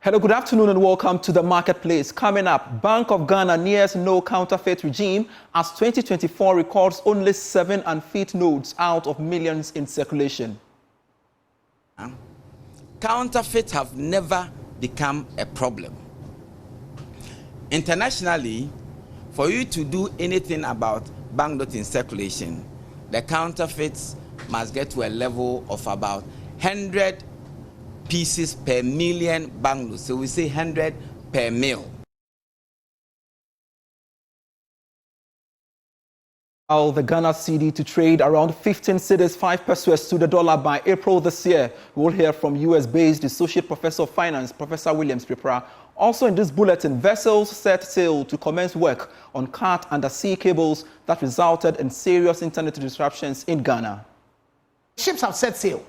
Hello, good afternoon and welcome to the Marketplace. Coming up, Bank of Ghana nears no counterfeit regime as 2024 records only 7 unfit notes out of millions in circulation. Counterfeits have never become a problem. Internationally, for you to do anything about banknotes in circulation, the counterfeits must get to a level of about 100 pieces per million banknotes. So we say 100 per mil. The Ghana CD to trade around 15 cedis 5 pesos to the dollar by April this year. We'll hear from US-based Associate Professor of Finance, Professor Williams Prepra. Also in this bulletin, vessels set sail to commence work on cat undersea cables that resulted in serious internet disruptions in Ghana. Ships have set sail,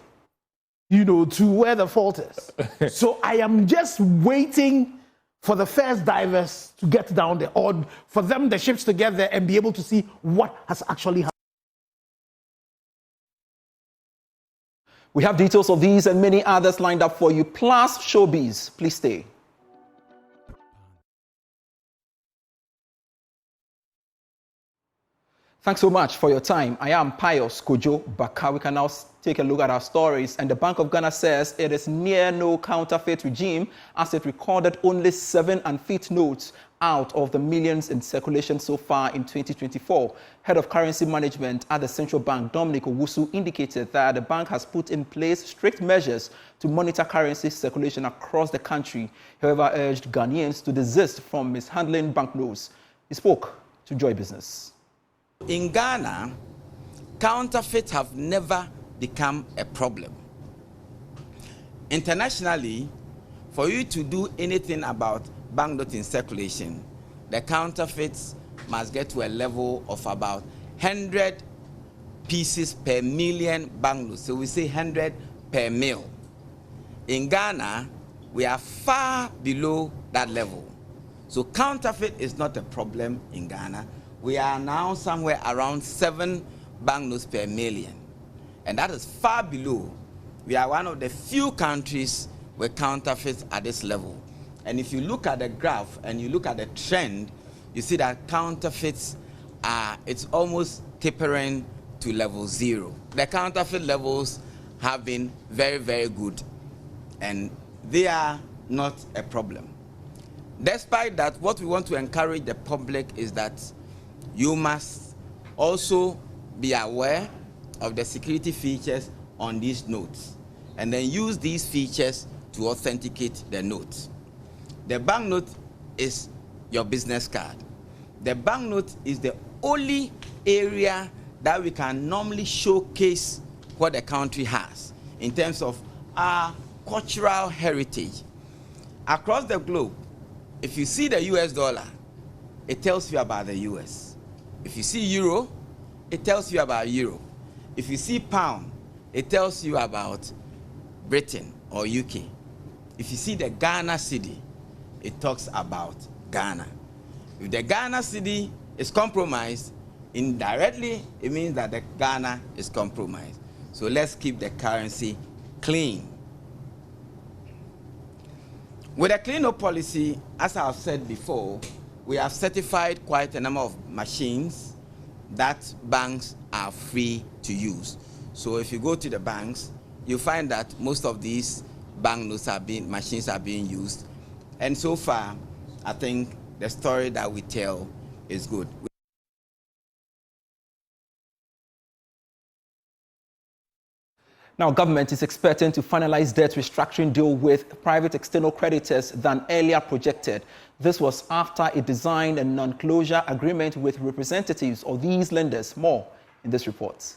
to where the fault is. So I am just waiting for the first divers to get down there, or for them, the ships to get there and be able to see what has actually happened. We have details of these and many others lined up for you, plus showbiz. Please stay. Thanks so much for your time. I am Pius Kojo Baka. We can now take a look at our stories. And the Bank of Ghana says it is near no counterfeit regime as it recorded only 7 unfit notes out of the millions in circulation so far in 2024. Head of Currency Management at the Central Bank, Dominic Owusu, indicated that the bank has put in place strict measures to monitor currency circulation across the country. However, urged Ghanaians to desist from mishandling banknotes. He spoke to Joy Business. In Ghana, counterfeits have never become a problem. Internationally, for you to do anything about banknotes in circulation, the counterfeits must get to a level of about 100 pieces per million banknotes. So we say 100 per mil. In Ghana, we are far below that level. So counterfeit is not a problem in Ghana. We are now somewhere around 7 banknotes per million. And that is far below. We are one of the few countries with counterfeits at this level. And if you look at the graph and you look at the trend, you see that counterfeits it's almost tapering to level 0. The counterfeit levels have been very, very good. And they are not a problem. Despite that, what we want to encourage the public is that you must also be aware of the security features on these notes and then use these features to authenticate the notes. The banknote is your business card. The banknote is the only area that we can normally showcase what the country has in terms of our cultural heritage. Across the globe, if you see the US dollar, it tells you about the US. If you see euro, it tells you about euro. If you see pound, it tells you about Britain or UK. If you see the Ghana cedi, it talks about Ghana. If the Ghana cedi is compromised, indirectly, it means that the Ghana is compromised. So let's keep the currency clean. With a clean-up policy, as I've said before, we have certified quite a number of machines that banks are free to use. So if you go to the banks, you find that most of these banknotes machines are being used. And so far, I think the story that we tell is good. Now, government is expecting to finalize debt restructuring deal with private external creditors than earlier projected. This was after it designed a non-closure agreement with representatives of these lenders. More in this report.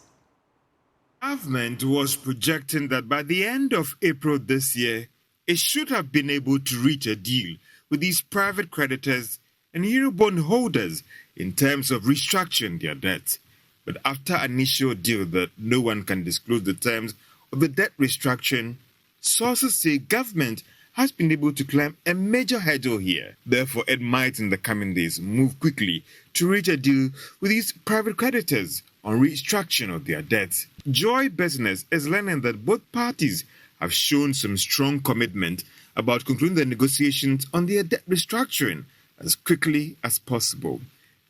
Government was projecting that by the end of April this year, it should have been able to reach a deal with these private creditors and Eurobond holders in terms of restructuring their debt. But after an initial deal that no one can disclose the terms of the debt restructuring, sources say government has been able to climb a major hurdle here. Therefore, it might in the coming days move quickly to reach a deal with these private creditors on restructuring of their debts. Joy Business is learning that both parties have shown some strong commitment about concluding the negotiations on their debt restructuring as quickly as possible.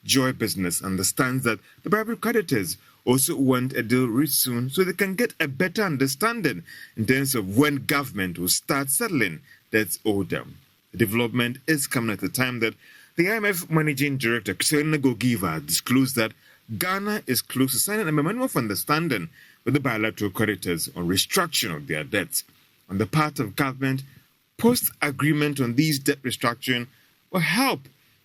Joy Business understands that the private creditors also want a deal reached soon so they can get a better understanding in terms of when government will start settling debts owed them. The development is coming at a time that the IMF Managing Director, Christina Gogiva, disclosed that Ghana is close to signing a memorandum of understanding with the bilateral creditors on restructuring of their debts. On the part of government, post-agreement on these debt restructuring will help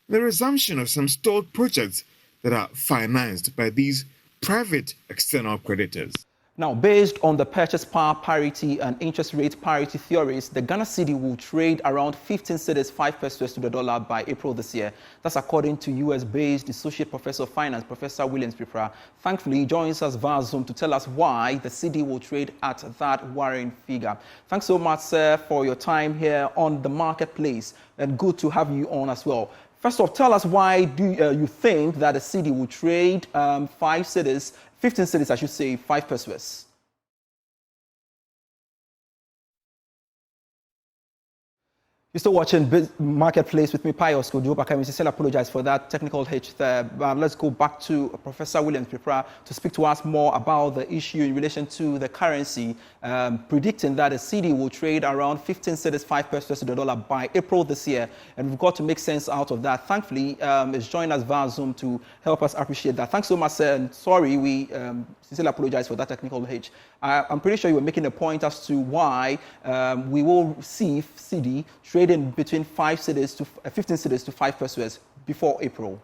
in the resumption of some stalled projects that are financed by these private external creditors. Now, based on the purchase power parity and interest rate parity theories, the Ghana cedi will trade around 15 cedis 5 pesos to the dollar by April this year. That's according to US-based Associate Professor of Finance, Professor Williams Pripra. Thankfully, he joins us via Zoom to tell us why the cedi will trade at that worrying figure. Thanks so much, sir, for your time here on the marketplace, and good to have you on as well. First off, tell us why do you think that the cedi will trade 15 cedis, I should say, 5 pesos. You're still watching Marketplace with me, Pius Kojo. I sincerely apologize for that technical hitch there. But let's go back to Professor Williams Pripra to speak to us more about the issue in relation to the currency, predicting that the cedi will trade around 15 cedis 5 pesos to the dollar by April this year. And we've got to make sense out of that. Thankfully, it's joined us via Zoom to help us appreciate that. Thanks so much, sir. And sorry, we sincerely apologize for that technical hitch. I'm pretty sure you were making a point as to why we will see cedi trading between 15 cedis to 5 pesos before April.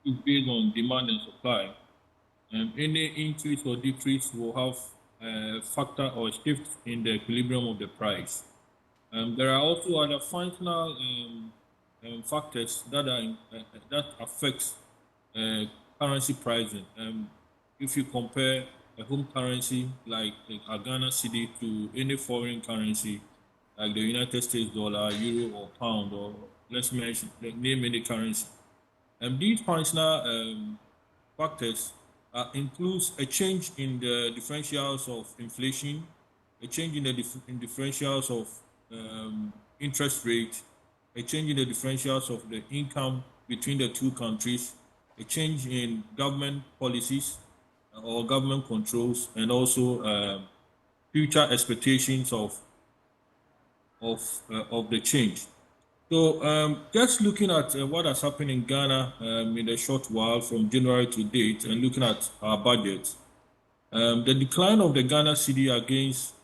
It's based on demand and supply. Any increase or decrease will have a factor or shift in the equilibrium of the price. There are also other functional factors that affects currency pricing. If you compare a home currency like a Ghana cedi to any foreign currency like the United States dollar, euro, or pound, or let's name any currency. These functional factors includes a change in the differentials of inflation, a change in the differentials of interest rate, a change in the differentials of the income between the two countries, a change in government policies or government controls, and also future expectations of the change. So just looking at what has happened in Ghana in a short while from January to date, and looking at our budget, the decline of the Ghana cedi against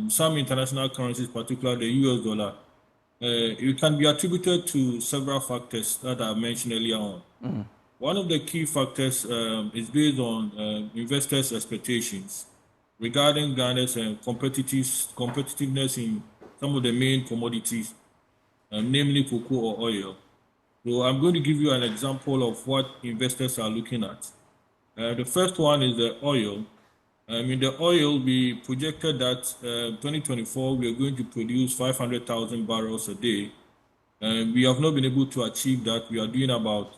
some international currencies, particularly the US dollar, it can be attributed to several factors that I mentioned earlier on. Mm-hmm. One of the key factors is based on investors' expectations regarding Ghana's competitiveness in some of the main commodities, namely cocoa or oil. So I'm going to give you an example of what investors are looking at. The first one is the oil. In the oil, we projected that 2024 we are going to produce 500,000 barrels a day. We have not been able to achieve that. We are doing about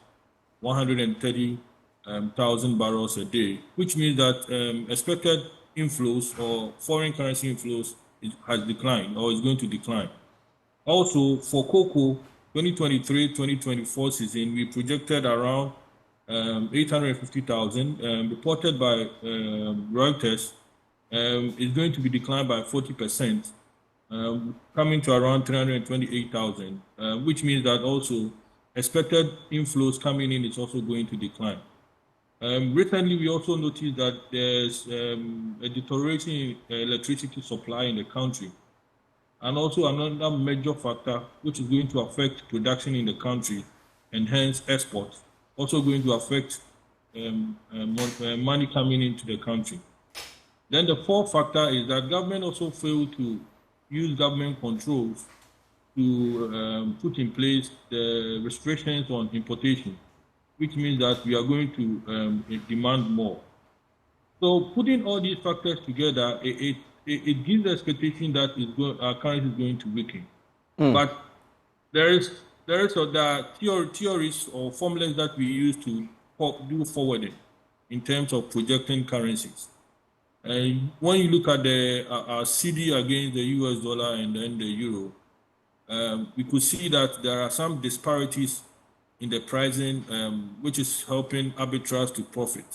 130,000 barrels a day, which means that expected inflows or foreign currency inflows has declined or is going to decline. Also, for cocoa, 2023-2024 season, we projected around 850,000, reported by Reuters, is going to be declined by 40%, coming to around 328,000, which means that also expected inflows coming in is also going to decline. Recently, we also noticed that there's a deterioration in electricity supply in the country. And also another major factor which is going to affect production in the country and hence exports, also going to affect money coming into the country. Then the fourth factor is that government also failed to use government controls to put in place the restrictions on importation, which means that we are going to demand more. So putting all these factors together, it gives the expectation that our currency is going to weaken. But there are theories or formulas that we use to do forwarding. in terms of projecting currencies. And when you look at the our CD against the US dollar and then the euro, we could see that there are some disparities in the pricing, which is helping arbitrage to profit.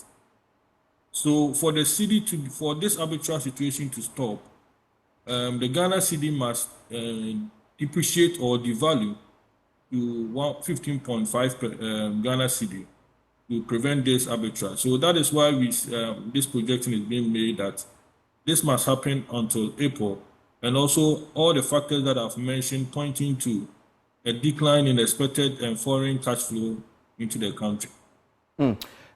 So for the CD for this arbitrage situation to stop, the Ghana CD must depreciate or devalue to 15.5 Ghana CD to prevent this arbitrage. So that is why this projection is being made that this must happen until April, and also all the factors that I've mentioned pointing to a decline in expected foreign cash flow into the country.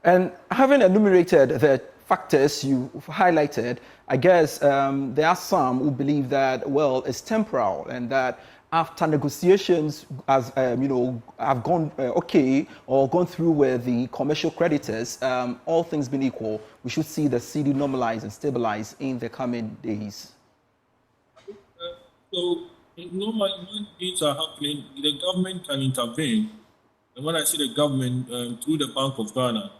And having enumerated the factors you highlighted, I guess there are some who believe that, well, it's temporal and that after negotiations have gone okay or gone through with the commercial creditors, all things being equal, we should see the CD normalize and stabilize in the coming days. So normally when things are happening, the government can intervene. And when I say the government, through the Bank of Ghana,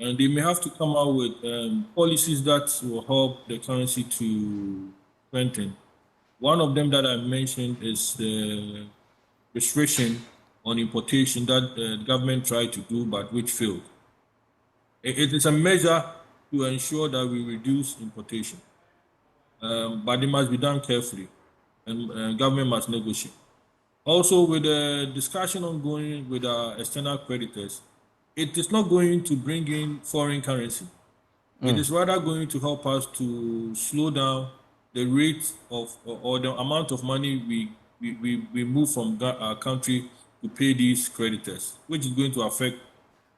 and they may have to come out with policies that will help the currency to strengthen. One of them that I mentioned is the restriction on importation that the government tried to do, but which failed. It is a measure to ensure that we reduce importation, but it must be done carefully, and government must negotiate. Also, with the discussion ongoing with our external creditors, it is not going to bring in foreign currency. It is rather going to help us to slow down the rate of or the amount of money we move from our country to pay these creditors, which is going to affect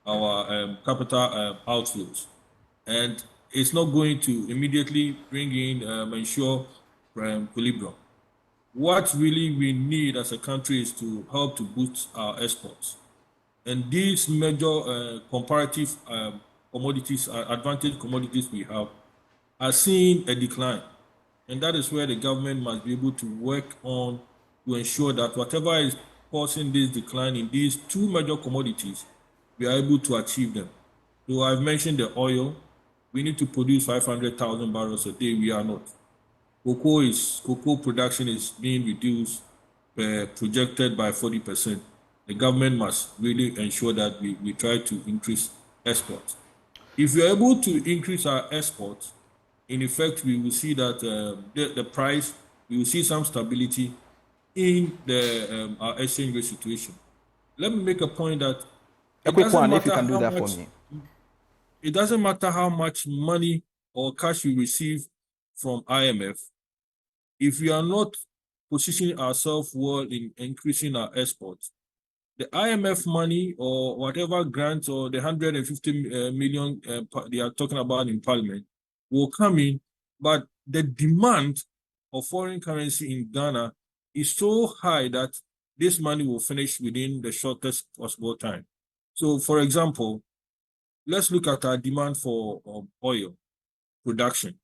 our capital outflows. And it's not going to immediately bring in ensure equilibrium. What really we need as a country is to help to boost our exports. And these major comparative commodities, advantage commodities we have, are seeing a decline. And that is where the government must be able to work on to ensure that whatever is causing this decline in these two major commodities, we are able to achieve them. So I've mentioned the oil. We need to produce 500,000 barrels a day. We are not. Cocoa production is being reduced, projected by 40%. The government must really ensure that we try to increase exports. If we are able to increase our exports, in effect, we will see that the price, we will see some stability in our exchange rate situation. Let me make a point that a quick one, if you can do that for me. It doesn't matter how much money or cash we receive from IMF, if we are not positioning ourselves well in increasing our exports. The IMF money or whatever grants or the 150 million they are talking about in Parliament will come in, but the demand of foreign currency in Ghana is so high that this money will finish within the shortest possible time. So, for example, let's look at our demand for oil production,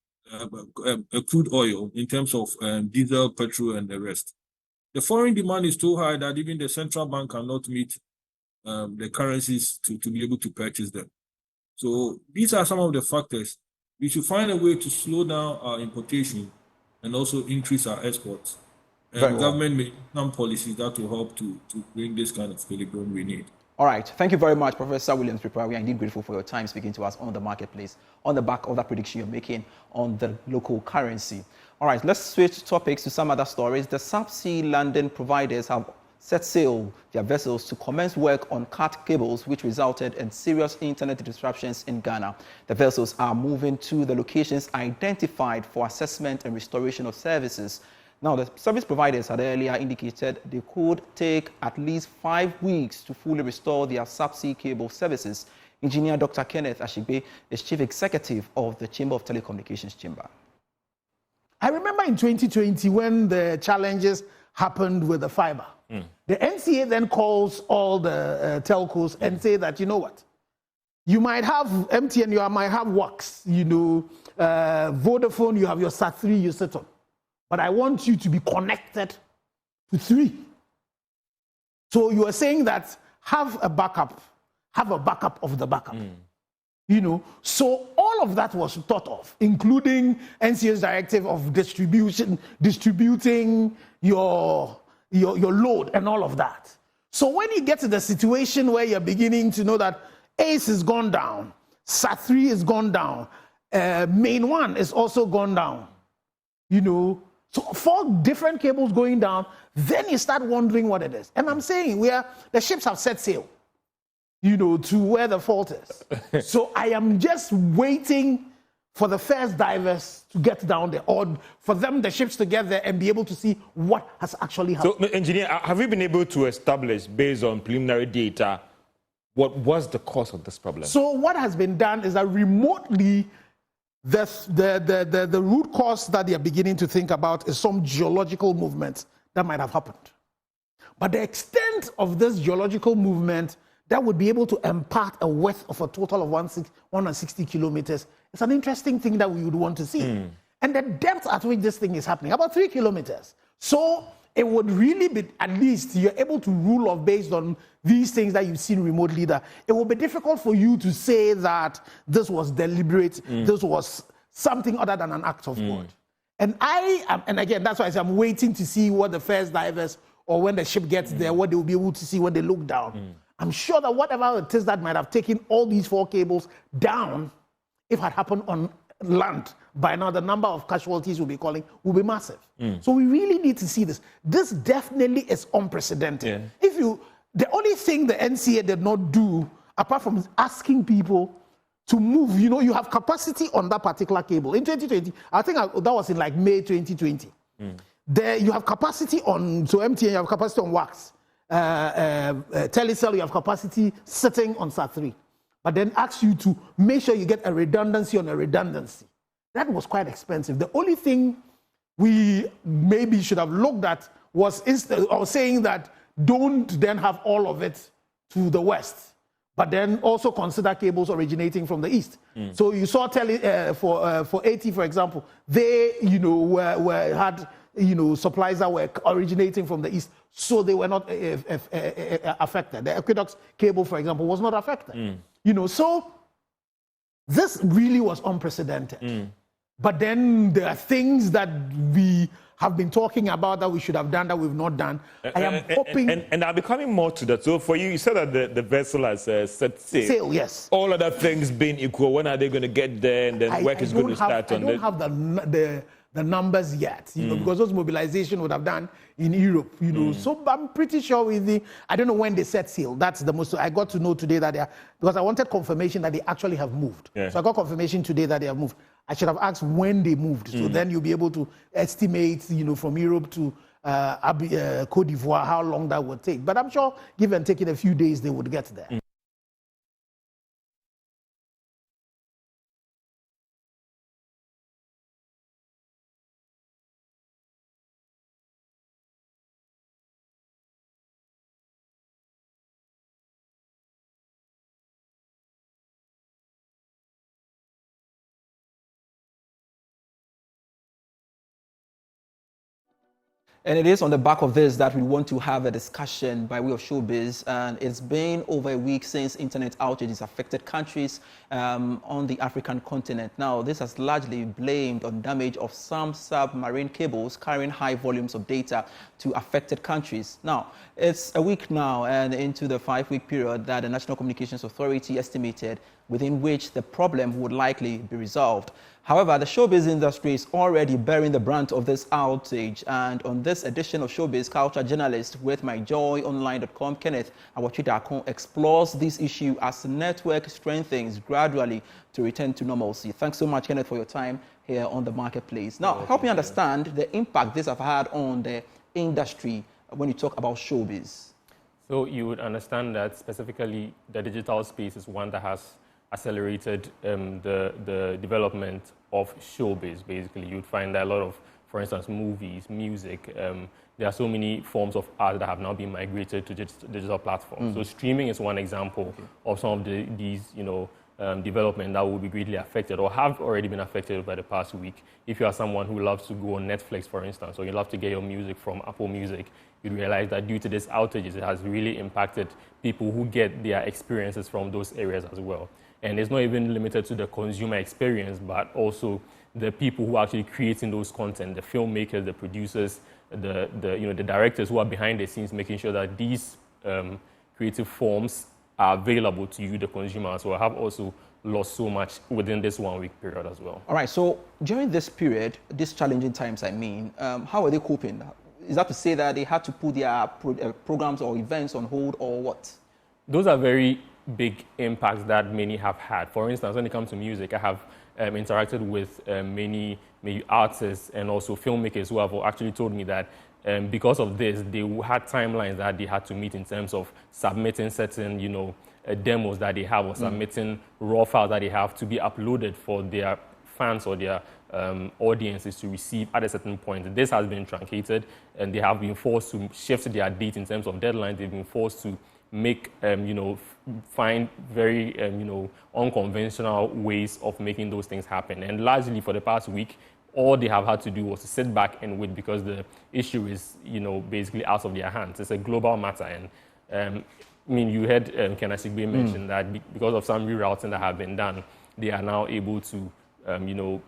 crude oil in terms of diesel, petrol, and the rest. The foreign demand is too high that even the central bank cannot meet the currencies to be able to purchase them. So these are some of the factors. We should find a way to slow down our importation and also increase our exports. And government may some policies that will help to bring this kind of equilibrium we need. All right. Thank you very much, Professor Williams Prepare. We are indeed grateful for your time speaking to us on the marketplace on the back of that prediction you're making on the local currency. All right, let's switch topics to some other stories. The Subsea landing providers have set sail their vessels to commence work on cut cables, which resulted in serious internet disruptions in Ghana. The vessels are moving to the locations identified for assessment and restoration of services. Now, the service providers had earlier indicated they could take at least 5 weeks to fully restore their subsea cable services. Engineer Dr. Kenneth Ashigbe is Chief Executive of the Chamber of Telecommunications Chamber. I remember in 2020 when the challenges happened with the fiber. The NCA then calls all the telcos and say that, you know what, you might have MTN, you might have WAX, Vodafone, you have your SAT3 you set on. But I want you to be connected to 3. So you are saying that have a backup of the backup. So all of that was thought of, including NCA's directive of distributing your load and all of that. So when you get to the situation where you're beginning to know that ACE has gone down, SAT3 has gone down, Main 1 is also gone down, so 4 different cables going down, then you start wondering what it is. And I'm saying the ships have set sail, to where the fault is. So I am just waiting for the first divers to get down there, or for them, the ships to get there and be able to see what has actually happened. So, engineer, have you been able to establish, based on preliminary data, what was the cause of this problem? So what has been done is that remotely, the root cause that they are beginning to think about is some geological movement that might have happened. But the extent of this geological movement that would be able to impart a width of a total of 160 kilometers, it's an interesting thing that we would want to see. And the depth at which this thing is happening, about 3 kilometers. So it would really be, at least you're able to rule off based on these things that you've seen remotely, that it will be difficult for you to say that this was deliberate, this was something other than an act of God. And again, that's why I say I'm waiting to see what the first divers, or when the ship gets there, what they will be able to see when they look down. I'm sure that whatever it is that might have taken all these 4 cables down, if it had happened on land, by now the number of casualties will be massive. So we really need to see this. This definitely is unprecedented. The only thing the NCA did not do, apart from asking people to move, you have capacity on that particular cable. In 2020, I think that was in like May 2020. There you have capacity on, so MTN, you have capacity on wax. Telecel, you have capacity sitting on SAT3. But then asks you to make sure you get a redundancy on a redundancy. That was quite expensive. The only thing we maybe should have looked at was saying that don't then have all of it to the west, but then also consider cables originating from the east. So you saw for AT, for example, they had supplies that were originating from the east, so they were not affected. The Aqueducts cable, for example, was not affected. So this really was unprecedented. But then there are things that we have been talking about that we should have done that we've not done. I am hoping... And I'll be coming more to that. So for you said that the vessel has set sail. Sail, yes. All other things being equal, when are they going to get there, and then work is going to start on it? I don't have the numbers yet, because those mobilization would have done in Europe, So I'm pretty sure I don't know when they set sail. That's the most. I got to know today that because I wanted confirmation that they actually have moved. So I got confirmation today that they have moved. I should have asked when they moved, so then you'll be able to estimate, from Europe to Cote d'Ivoire, how long that would take. But I'm sure, give and take it a few days, they would get there. And it is on the back of this that we want to have a discussion by way of showbiz. And it's been over a week since internet outages affected countries on the African continent. Now, this has largely blamed on damage of some submarine cables carrying high volumes of data to affected countries. Now, it's a week now and into the 5-week period that the National Communications Authority estimated within which the problem would likely be resolved. However, the showbiz industry is already bearing the brunt of this outage. And on this edition of Showbiz, culture journalist with myjoyonline.com, Kenneth Awachidakon, explores this issue as the network strengthens gradually to return to normalcy. Thanks so much, Kenneth, for your time here on the marketplace. Now, help me understand the impact this has had on the industry when you talk about showbiz. So you would understand that specifically the digital space is one that has accelerated the development of showbiz. Basically, you'd find that a lot of, for instance, movies, music, there are so many forms of art that have now been migrated to digital platforms. So streaming is one example of some of these, development that will be greatly affected or have already been affected by the past week. If you are someone who loves to go on Netflix, for instance, or you love to get your music from Apple Music, you realize that due to these outages, it has really impacted people who get their experiences from those areas as well. And it's not even limited to the consumer experience, but also the people who are actually creating those content, the filmmakers, the producers, the directors who are behind the scenes, making sure that these creative forms are available to you, the consumer. So I have also lost so much within this 1 week period as well. All right, so during this period, these challenging times, how are they coping? Is that to say that they had to put their programs or events on hold, or what? Those are very big impacts that many have had. For instance, when it comes to music, I have interacted with many artists and also filmmakers who have actually told me that because of this, they had timelines that they had to meet in terms of submitting certain, demos that they have, or submitting raw files that they have to be uploaded for their fans or their audiences to receive at a certain point. This has been truncated, and they have been forced to shift their date in terms of deadlines. They've been forced to make, find very, unconventional ways of making those things happen. And largely for the past week, all they have had to do was to sit back and wait, because the issue is, basically out of their hands. It's a global matter. And you heard Kenneth Sigbe mention that because of some rerouting that have been done, they are now able to,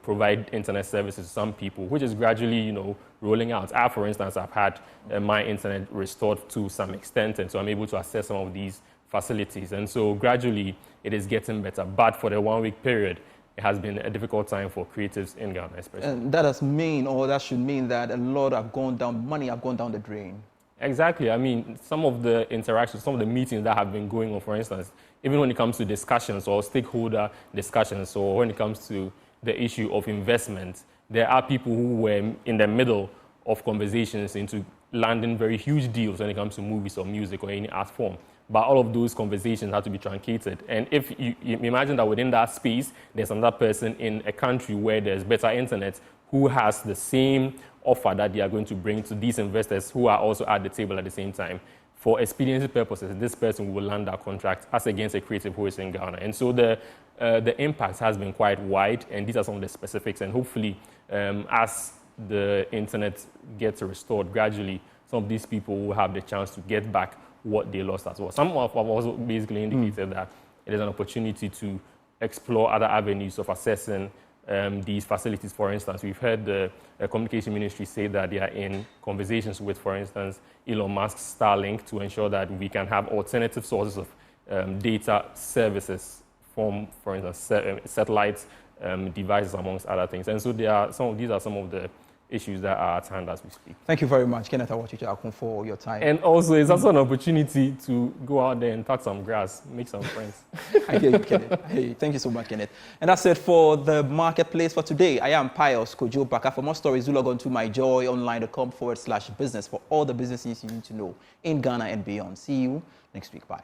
provide internet services to some people, which is gradually, rolling out. For instance, I've had my internet restored to some extent, and so I'm able to access some of these facilities. And so gradually, it is getting better. But for the 1 week period, it has been a difficult time for creatives in Ghana, especially. And that should mean that a lot have gone down, money have gone down the drain. Exactly. Some of the interactions, some of the meetings that have been going on, for instance, even when it comes to discussions or stakeholder discussions, or when it comes to the issue of investment, there are people who were in the middle of conversations into landing very huge deals when it comes to movies or music or any art form. But all of those conversations have to be truncated. And if you imagine that within that space, there's another person in a country where there's better internet who has the same offer that they are going to bring to these investors who are also at the table at the same time. For expediency purposes, this person will land that contract as against a creative who is in Ghana. And so the impact has been quite wide, and these are some of the specifics. And hopefully, as the internet gets restored gradually, some of these people will have the chance to get back what they lost as well. Some have also basically indicated that it is an opportunity to explore other avenues of accessing these facilities. For instance, we've heard the communication ministry say that they are in conversations with, for instance, Elon Musk's Starlink to ensure that we can have alternative sources of data services from, for instance, satellites, devices, amongst other things. And so these are some of the issues that are at hand as we speak. Thank you very much, Kenneth Awachicha, for your time. And also, it's also an opportunity to go out there and touch some grass, make some friends. I hear you, Kenneth. Hey, thank you so much, Kenneth. And that's it for the marketplace for today. I am Pius Kojo Baka. For more stories, do log on to myjoyonline.com/business for all the business news you need to know in Ghana and beyond. See you next week. Bye.